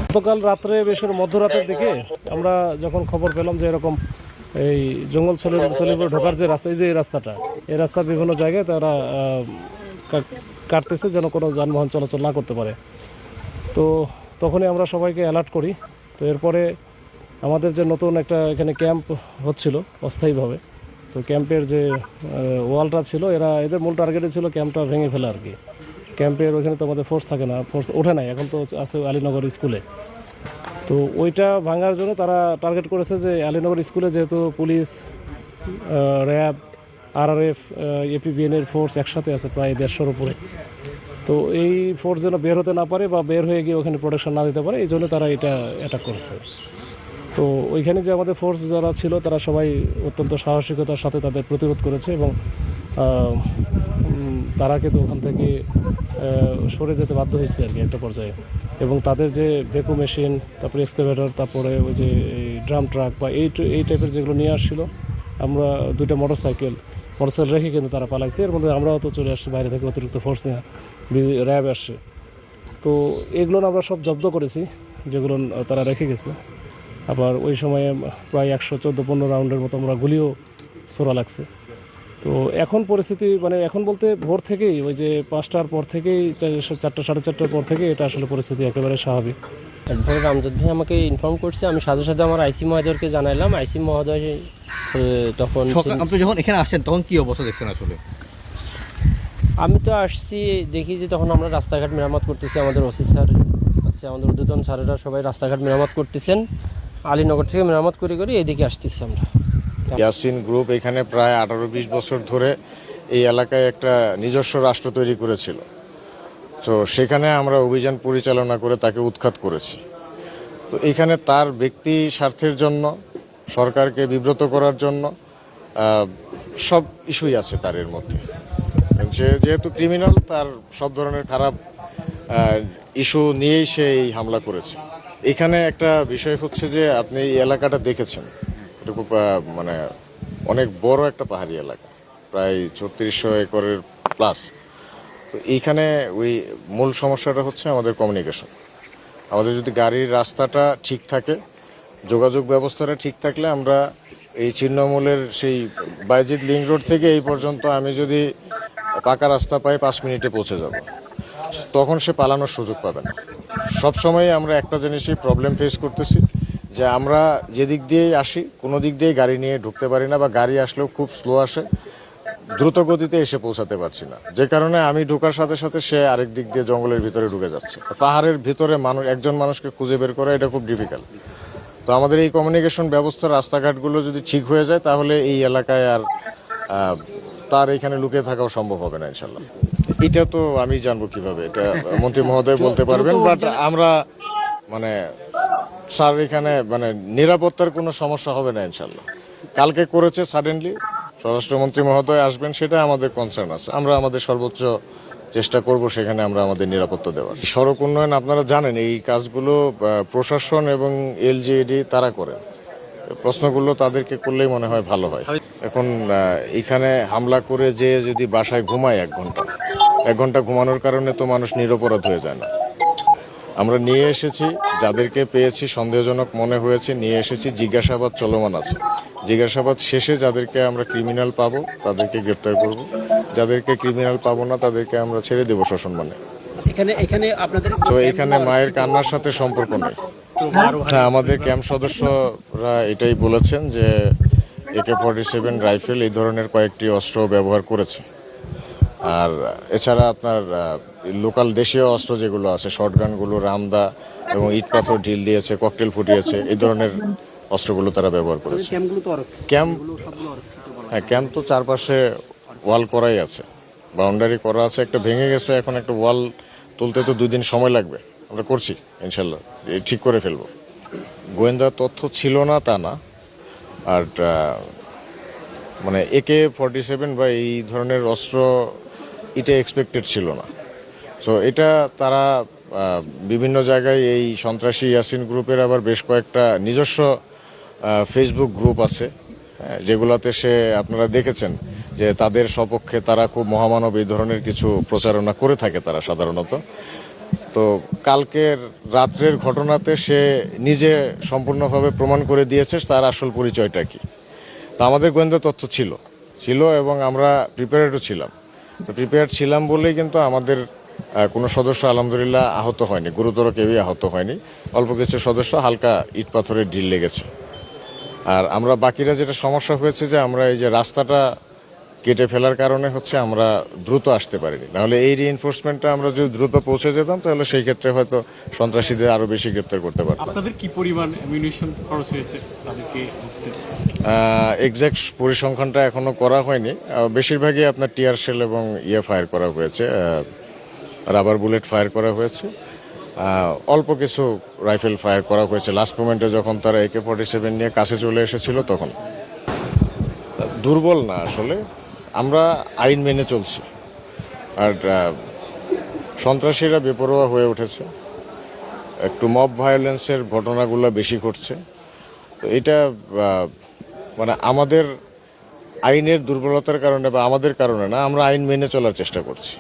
গতকাল রাত্রে বেশ মধ্যরাতের দিকে আমরা যখন খবর পেলাম যে এরকম এই জঙ্গল সলিপুরে ঢোকার যে রাস্তা, এই রাস্তাটা, এই রাস্তার বিভিন্ন জায়গায় তারা কাটতেছে যেন কোনো যানবাহন চলাচল না করতে পারে। তো তখনই আমরা সবাইকে অ্যালার্ট করি। তো এরপরে আমাদের যে নতুন একটা এখানে ক্যাম্প হচ্ছিল অস্থায়ীভাবে, তো ক্যাম্পের যে ওয়ালটা ছিল, এদের মূল টার্গেটে ছিল ক্যাম্পটা ভেঙে ফেলা আর কি। ক্যাম্পের ওখানে তো আমাদের ফোর্স থাকে না, ফোর্স ওঠে নাই, এখন তো আছে আলীনগর স্কুলে। তো ওইটা ভাঙার জন্য তারা টার্গেট করেছে যে আলীনগর স্কুলে যেহেতু পুলিশ, র্যাব, আরআরএফ, এপিবিএনের ফোর্স একসাথে আছে প্রায় 150-র উপরে। তো এই ফোর্স যেন বের হতে না পারে বা বের হয়ে গিয়ে ওখানে প্রোটেকশন না দিতে পারে, এই জন্য তারা এটা অ্যাটাক করেছে। তো ওইখানে যে আমাদের ফোর্স যারা ছিল তারা সবাই অত্যন্ত সাহসিকতার সাথে তাদের প্রতিরোধ করেছে এবং তারা কিন্তু ওখান থেকে সরে যেতে বাধ্য হয়েছে আর কি একটা পর্যায়ে। এবং তাদের যে বেকু মেশিন, তারপরে এক্সকাভেটর, তারপরে ওই যে ড্রাম ট্রাক বা এই টাইপের যেগুলো নিয়ে আসছিল, আমরা 2টা মোটরসাইকেল রেখে কিন্তু তারা পালাইছে। এর মধ্যে আমরাও তো চলে আসছি বাইরে থেকে, অতিরিক্ত ফোর্স নিয়ে র্যাব আসছে। তো এগুলো আমরা সব জব্দ করেছি যেগুলো তারা রেখে গেছে। আবার ওই সময়ে প্রায় 114-15 রাউন্ডের মতো আমরা গুলিও ছোড়া লাগছে। তো এখন পরিস্থিতি মানে এখন বলতে ভোর থেকেই ওই যে 5টার পর থেকেই 4টা 4:30টার পর থেকে এটা আসলে পরিস্থিতি একেবারে স্বাভাবিক। অ্যাডভোকেট আমজাদ ভাই আমাকে ইনফর্ম করছে, আমি সাথে সাথে আমার আইসি মহোদয়কে জানাইলাম। আইসি মহোদয় তখন আপনি যখন এখানে আসেন তখন কি অবস্থা দেখছেন আসলে? আমি তো আসছি দেখি যে তখন আমরা রাস্তাঘাট মেরামত করতেছি, আমাদের ওসি স্যার আছে, আমাদের উদ্বোধন স্যারেরা সবাই রাস্তাঘাট মেরামত করতেছেন। আলীনগর থেকে মেরামত করে এদিকে আসতেছি আমরা। ইয়াসিন গ্রুপ এখানে প্রায় 18-20 বছর ধরে এই এলাকায় একটা নিজস্ব রাষ্ট্র তৈরি করেছিল। তো সেখানে আমরা অভিযান পরিচালনা করে তাকে উৎখাত করেছি। তো এখানে তার ব্যক্তি স্বার্থের জন্য, সরকারকে বিব্রত করার জন্য সব ইস্যুই আছে তার এর মধ্যে। সে যেহেতু ক্রিমিনাল, তার সব ধরনের খারাপ ইস্যু নিয়েই সে এই হামলা করেছে। এখানে একটা বিষয় হচ্ছে যে আপনি এই এলাকাটা দেখেছেন, এটা খুব মানে অনেক বড় একটা পাহাড়ি এলাকা, প্রায় 3600 একরের প্লাস। তো এইখানে ওই মূল সমস্যাটা হচ্ছে আমাদের কমিউনিকেশন। আমাদের যদি গাড়ির রাস্তাটা ঠিক থাকে, যোগাযোগ ব্যবস্থাটা ঠিক থাকলে আমরা এই ছিন্নমূলের সেই বাইজিদ লিংক রোড থেকে এই পর্যন্ত আমি যদি পাকা রাস্তা পাই 5 মিনিটে পৌঁছে যাব, তখন সে পালানোর সুযোগ পাবে না। সবসময় আমরা একটা জিনিসই প্রবলেম ফেস করতেছি যে আমরা যেদিক দিয়েই আসি কোনো দিক দিয়েই গাড়ি নিয়ে ঢুকতে পারি না, বা গাড়ি আসলেও খুব স্লো আসে, দ্রুত গতিতে এসে পৌঁছাতে পারছি না। যে কারণে আমি ঢোকার সাথে সাথে সে আরেক দিক দিয়ে জঙ্গলের ভিতরে ঢুকে যাচ্ছে। পাহাড়ের ভিতরে একজন মানুষকে খুঁজে বের করা এটা খুব ডিফিকাল্ট। তো আমাদের এই কমিউনিকেশন ব্যবস্থা, রাস্তাঘাটগুলো যদি ঠিক হয়ে যায় তাহলে এই এলাকায় আর তার এখানে লুকিয়ে থাকাও সম্ভব হবে না ইনশাল্লাহ। এটা তো আমি জানবো কিভাবে, এটা মন্ত্রী মহোদয় বলতে পারবেন। বাট আমরা মানে স্যার এখানে মানে নিরাপত্তার কোনো সমস্যা হবে না ইনশাল্লাহ। কালকে করেছে সাডেনলি, স্বরাষ্ট্রমন্ত্রী মহোদয় আসবেন, সেটা আমাদের কনসার্ন আছে। আমরা আমাদের সর্বোচ্চ চেষ্টা করব সেখানে আমরা আমাদের নিরাপত্তা দেওয়ার। সড়ক উন্নয়ন আপনারা জানেন এই কাজগুলো প্রশাসন এবং এলজিইডি তারা করেন। প্রশ্নগুলো তাদেরকে করলেই মনে হয় ভালো হয়। এখন এখানে হামলা করে যে যদি বাসায় ঘুমায় 1 ঘন্টা ঘুমানোর কারণে তো মানুষ নিরপরাধ হয়ে যায় না। আমরা নিয়ে এসেছি, যাদেরকে পেয়েছি সন্দেহজনক মনে হয়েছে নিয়ে এসেছি, জিজ্ঞাসাবাদ চলমান আছে। জিজ্ঞাসাবাদ শেষে যাদেরকে আমরা ক্রিমিনাল পাবো তাদেরকে গ্রেপ্তার করব, যাদেরকে ক্রিমিনাল পাবো না তাদেরকে আমরা ছেড়ে দেবো সসম্মানে। তো এখানে মায়ের কান্নার সাথে সম্পর্ক নেই। হ্যাঁ, আমাদের ক্যাম্প সদস্যরা এটাই বলেছেন যে AK-47 রাইফেল এই ধরনের কয়েকটি অস্ত্র ব্যবহার করেছে। আর এছাড়া আপনার লোকাল দেশীয় অস্ত্র যেগুলো আছে, শর্টগানগুলো, রামদা এবং ইট পাথর ঢিল দিয়েছে, ককটেল ফুটিয়েছে, এই ধরনের অস্ত্রগুলো তারা ব্যবহার করেছে। ক্যাম্প তো চারপাশে ওয়াল করাই আছে, বাউন্ডারি করা আছে। একটা ভেঙে গেছে, এখন একটা ওয়াল তুলতে তো 2 দিন সময় লাগবে। আমরা করছি ইনশাল্লাহ, ঠিক করে ফেলবো। গোয়েন্দা তথ্য ছিল না তা না, আর মানে AK-47 বা এই ধরনের অস্ত্র এটা এক্সপেক্টেড ছিল না। সো এটা তারা বিভিন্ন জায়গায় এই সন্ত্রাসী ইয়াসিন গ্রুপের আবার বেশ কয়েকটা নিজস্ব ফেসবুক গ্রুপ আছে, যেগুলোতে আপনারা দেখেছেন যে তাদের সপক্ষে তারা খুব মহামানব এই ধরনের কিছু প্রচারণা করে থাকে তারা সাধারণত। তো কালকের রাত্রের ঘটনাতে সে নিজে সম্পূর্ণভাবে প্রমাণ করে দিয়েছে তার আসল পরিচয়টা কি। তো আমাদের গোয়েন্দা তথ্য ছিল এবং আমরা প্রিপেয়ার্ডও ছিলাম। তো প্রিপেয়ার্ড ছিলাম বলেই কিন্তু আমাদের কোনো সদস্য আলহামদুলিল্লাহ আহত হয়নি, গুরুতর কেউই আহত হয়নি। অল্প কিছু সদস্য হালকা ইট পাথরের ঢিল লেগেছে। আর আমরা বাকিরা যেটা সমস্যা হয়েছে যে আমরা এই যে রাস্তাটা কেটে ফেলার কারণে হচ্ছে আমরা দ্রুত আসতে পারিনি। নাহলে এই রিএনফোর্সমেন্টটা আমরা যদি দ্রুত পৌঁছে যেতাম তাহলে সেই ক্ষেত্রে হয়তো সন্ত্রাসীদের আরও বেশি গ্রেপ্তার করতে পারতাম। আপনাদের কি পরিমাণ অ্যামিউনিশন খরচ হয়েছে তাদেরকে ধরতে? এক্স্যাক্ট পরিসংখ্যানটা এখনো করা হয়নি। বেশিরভাগই আপনার টিয়ার শেল এবং ফায়ার করা হয়েছে, রাবার বুলেট ফায়ার করা হয়েছে, অল্প কিছু রাইফেল ফায়ার করা হয়েছে লাস্ট মোমেন্টে যখন তারা AK-47 নিয়ে কাছে চলে এসেছিল তখন। দুর্বল না, আসলে আমরা আইন মেনে চলছি। আর সন্ত্রাসীরা বেপরোয়া হয়ে উঠেছে, একটু মব ভায়োলেন্সের ঘটনাগুলো বেশি ঘটছে। তো এটা মানে আমাদের আইনের দুর্বলতার কারণে বা আমাদের কারণে না, আমরা আইন মেনে চলার চেষ্টা করছি।